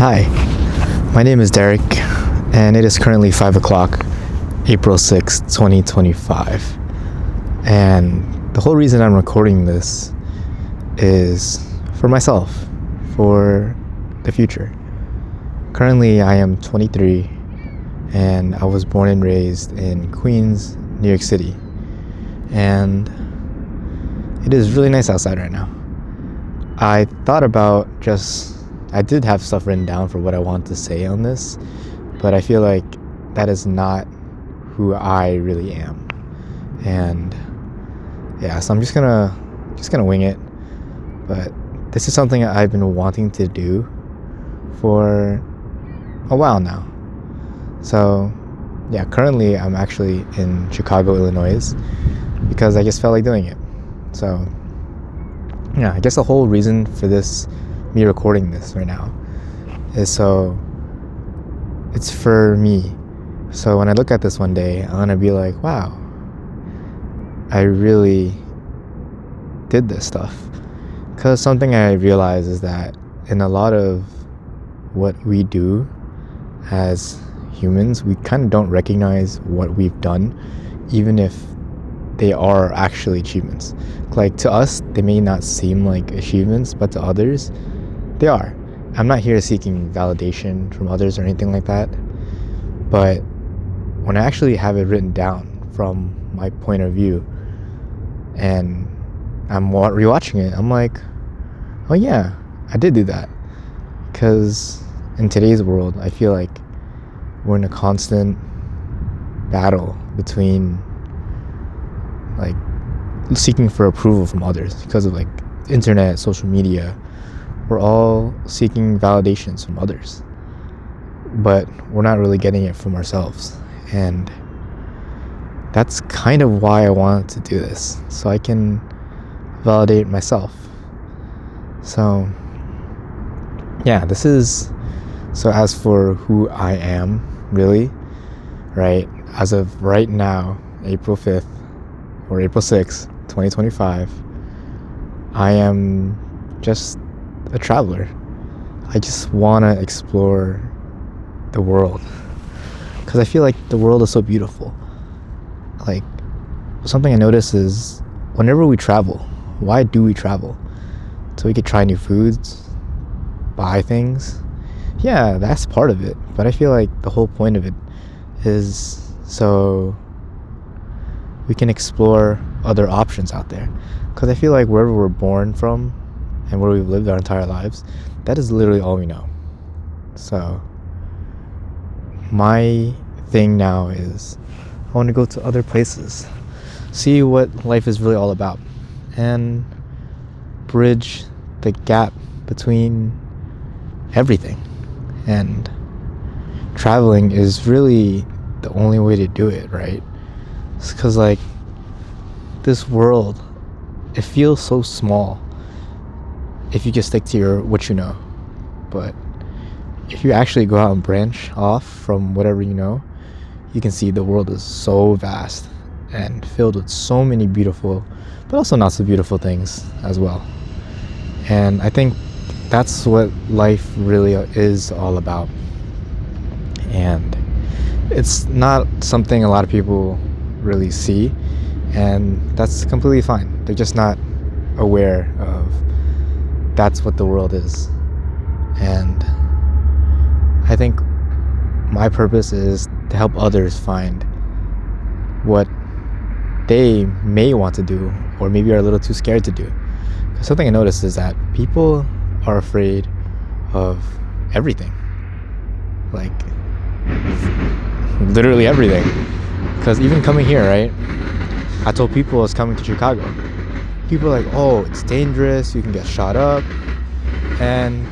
Hi, my name is Derek, and it is currently 5 o'clock, April 6th, 2025. And the whole reason I'm recording this is for myself, for the future. Currently, I am 23, and I was born and raised in Queens, New York City. And it is really nice outside right now. I thought about I did have stuff written down for what I want to say on this, but I feel like that is not who I really am. And yeah, so I'm just gonna wing it. But this is something I've been wanting to do for a while now. So yeah, currently I'm actually in Chicago, Illinois, because I just felt like doing it. So yeah, I guess the whole reason for me recording this right now is it's for me. So when I look at this one day, I'm gonna be like, wow, I really did this stuff. Because something I realize is that in a lot of what we do as humans, we kind of don't recognize what we've done, even if they are actually achievements. Like, to us, they may not seem like achievements, but to others, they are. I'm not here seeking validation from others or anything like that, but when I actually have it written down from my point of view and I'm rewatching it, I'm like, oh yeah, I did do that. Because in today's world, I feel like we're in a constant battle between like seeking for approval from others because of like internet, social media. We're all seeking validations from others, but we're not really getting it from ourselves. And that's kind of why I wanted to do this, so I can validate myself. So yeah, so as for who I am, really, right, as of right now, April 5th or April 6th, 2025, I am just a traveler. I just want to explore the world because I feel like the world is so beautiful. Like, something I notice is whenever we travel, why do we travel? So we could try new foods, buy things. Yeah, that's part of it, but I feel like the whole point of it is so we can explore other options out there. Because I feel like wherever we're born from and where we've lived our entire lives, that is literally all we know. So my thing now is I want to go to other places, see what life is really all about, and bridge the gap between everything. And traveling is really the only way to do it, right? It's because like this world, it feels so small if you just stick to what you know. But if you actually go out and branch off from whatever you know, you can see the world is so vast and filled with so many beautiful but also not so beautiful things as well. And I think that's what life really is all about. And it's not something a lot of people really see, and that's completely fine. They're just not aware of that's what the world is. And I think my purpose is to help others find what they may want to do or maybe are a little too scared to do. Because something I noticed is that people are afraid of everything. Like, literally everything. Because even coming here, right, I told people I was coming to Chicago. People are like, oh, it's dangerous, you can get shot up. And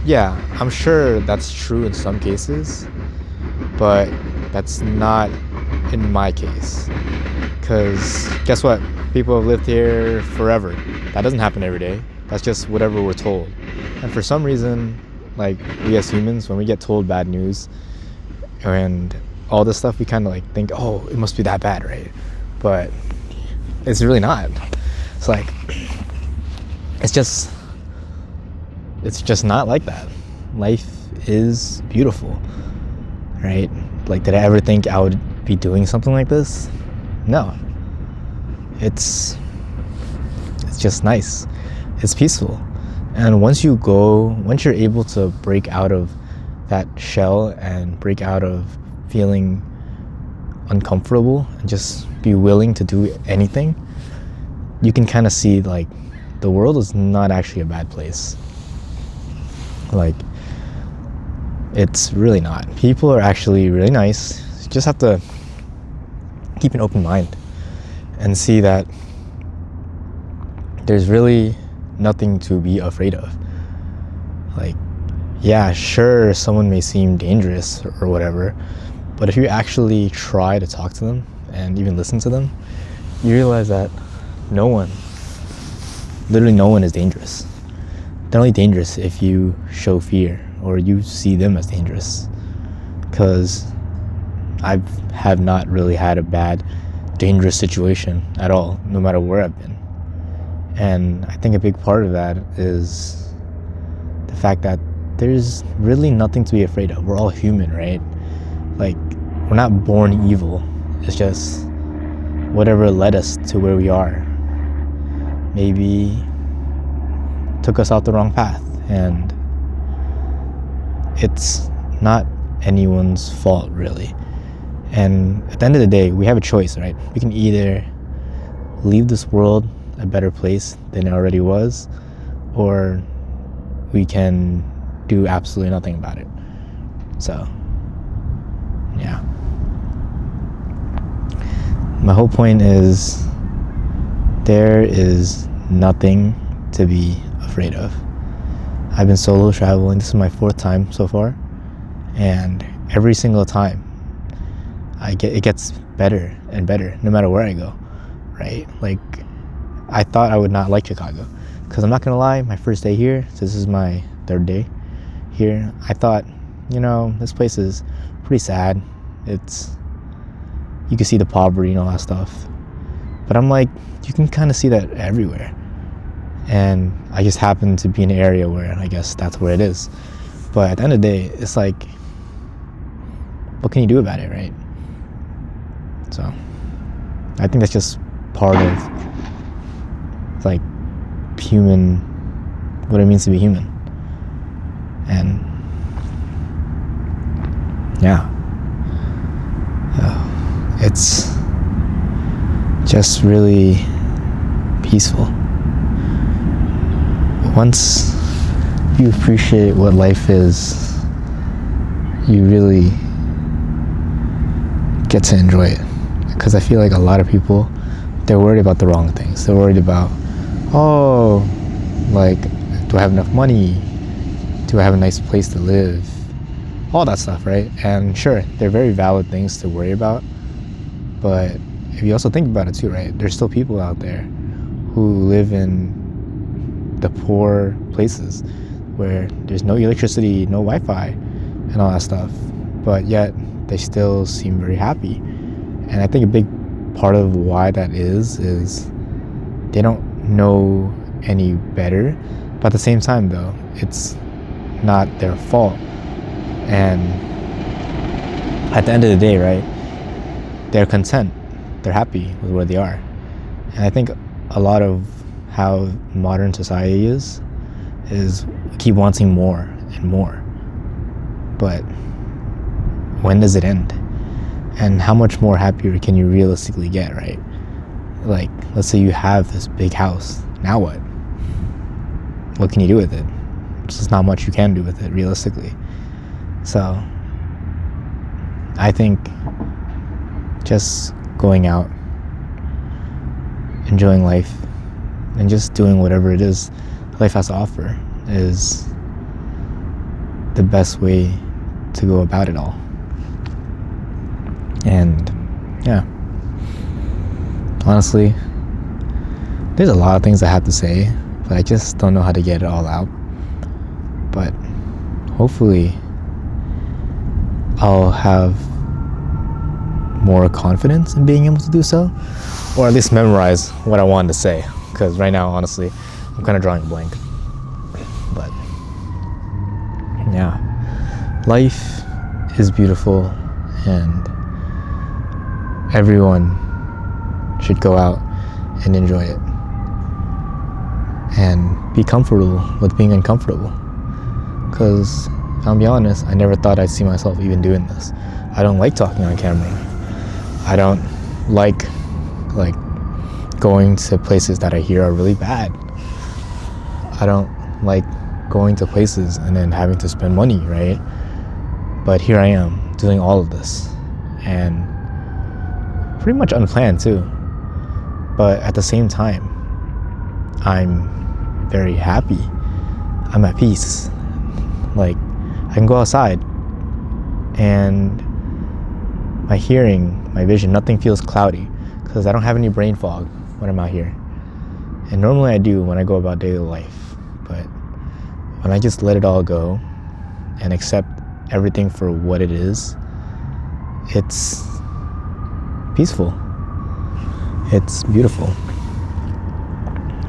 yeah, I'm sure that's true in some cases, but that's not in my case. Because guess what? People have lived here forever. That doesn't happen every day. That's just whatever we're told. And for some reason, like, we as humans, when we get told bad news and all this stuff, we kind of like think, oh, it must be that bad, right? But it's really not. It's like, it's just not like that. life is beautiful, right? Like, did I ever think I would be doing something like this? No. It's just nice. It's peaceful. And once you're able to break out of that shell and break out of feeling uncomfortable and just be willing to do anything, you can kind of see, like, the world is not actually a bad place. Like, it's really not. People are actually really nice. You just have to keep an open mind and see that there's really nothing to be afraid of. Like, yeah, sure, someone may seem dangerous or whatever, but if you actually try to talk to them and even listen to them, you realize that literally no one is dangerous. They're only dangerous if you show fear or you see them as dangerous. Because I have not really had a bad, dangerous situation at all, no matter where I've been. And I think a big part of that is the fact that there's really nothing to be afraid of. We're all human, right? Like, we're not born evil. It's just whatever led us to where we are maybe took us out the wrong path, and it's not anyone's fault, really. And at the end of the day, we have a choice, right? We can either leave this world a better place than it already was, or we can do absolutely nothing about it. So, yeah. My whole point is there is nothing to be afraid of. I've been solo traveling. This is my 4th time so far, and every single time it gets better and better no matter where I go, right? Like, I thought I would not like Chicago, because I'm not gonna lie, my first day here, so this is my 3rd day here, I thought, this place is pretty sad. You can see the poverty and all that stuff, but I'm like, you can kind of see that everywhere. And I just happen to be in an area where I guess that's where it is. But at the end of the day, it's like, what can you do about it, right? So I think that's just part of, like, what it means to be human. And yeah, it's just really peaceful. Once you appreciate what life is, you really get to enjoy it. Because I feel like a lot of people, they're worried about the wrong things. They're worried about, like, do I have enough money? Do I have a nice place to live? All that stuff, right? And sure, they're very valid things to worry about. But if you also think about it too, right? There's still people out there who live in the poor places where there's no electricity, no Wi-Fi, and all that stuff. But yet, they still seem very happy. And I think a big part of why that is they don't know any better. But at the same time, though, it's not their fault. And at the end of the day, right, they're content. They're happy with where they are. And I think a lot of how modern society is we keep wanting more and more. But when does it end? And how much more happier can you realistically get, right? Like, let's say you have this big house. Now what? What can you do with it? There's just not much you can do with it, realistically. So, I think just going out, enjoying life, and just doing whatever it is life has to offer is the best way to go about it all. And yeah, honestly, there's a lot of things I have to say, but I just don't know how to get it all out. But hopefully I'll have more confidence in being able to do so, or at least memorize what I wanted to say, because right now, honestly, I'm kind of drawing a blank. But yeah, life is beautiful, and everyone should go out and enjoy it and be comfortable with being uncomfortable. Because if I'll be honest, I never thought I'd see myself even doing this. I don't like talking on camera. I don't like going to places that I hear are really bad. I don't like going to places and then having to spend money, right? But here I am doing all of this, and pretty much unplanned too. But at the same time, I'm very happy. I'm at peace. Like, I can go outside and my hearing, my vision, nothing feels cloudy because I don't have any brain fog when I'm out here. And normally I do when I go about daily life. But when I just let it all go and accept everything for what it is, it's peaceful. It's beautiful.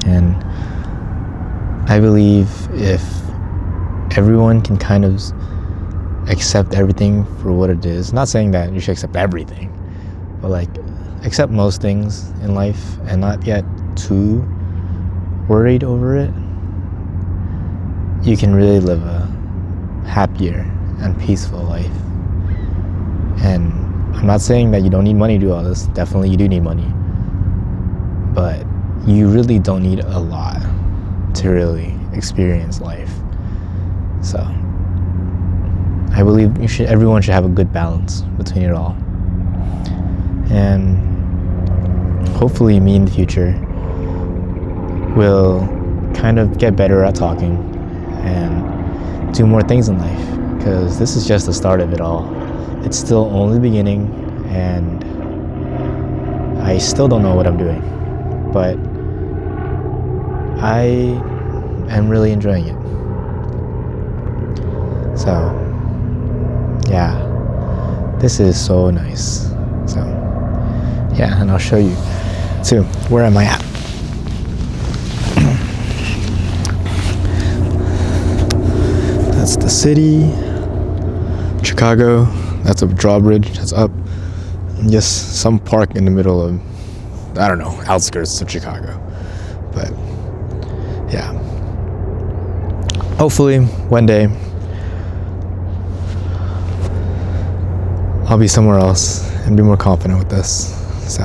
And I believe if everyone can kind of accept everything for what it is, not saying that you should accept everything, but like accept most things in life and not get too worried over it, you can really live a happier and peaceful life. And I'm not saying that you don't need money to do all this. Definitely you do need money, but you really don't need a lot to really experience life. So I believe everyone should have a good balance between it all. And hopefully me in the future will kind of get better at talking and do more things in life, because this is just the start of it all. It's still only the beginning, and I still don't know what I'm doing, but I am really enjoying it. So yeah, this is so nice. So yeah, and I'll show you too. Where am I at? That's the city, Chicago. That's a drawbridge that's up. And just some park in the middle of, I don't know, outskirts of Chicago. But yeah, hopefully one day I'll be somewhere else and be more confident with this. So